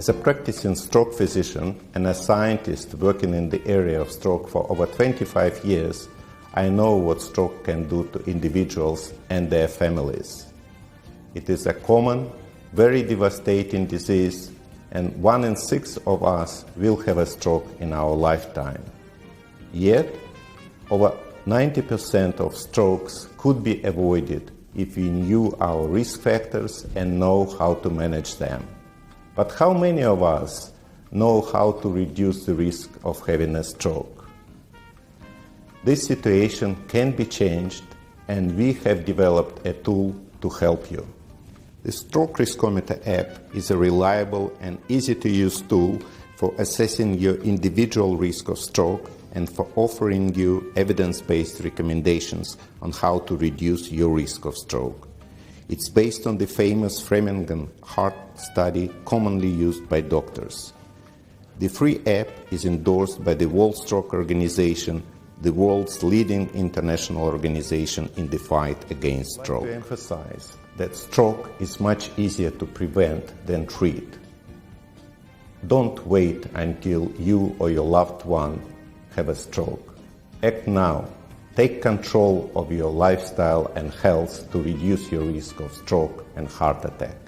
As a practicing stroke physician and a scientist working in the area of stroke for over 25 years, I know what stroke can do to individuals and their families. It is a common, very devastating disease, and 1 in 6 of us will have a stroke in our lifetime. Yet, over 90% of strokes could be avoided if we knew our risk factors and know how to manage them. But how many of us know how to reduce the risk of having a stroke? This situation can be changed, and we have developed a tool to help you. The Stroke Riskometer app is a reliable and easy-to-use tool for assessing your individual risk of stroke and for offering you evidence-based recommendations on how to reduce your risk of stroke. It's based on the famous Framingham heart study commonly used by doctors. The free app is endorsed by the World Stroke Organization, the world's leading international organization in the fight against stroke. I'd like to emphasize that stroke is much easier to prevent than treat. Don't wait until you or your loved one have a stroke. Act now. Take control of your lifestyle and health to reduce your risk of stroke and heart attack.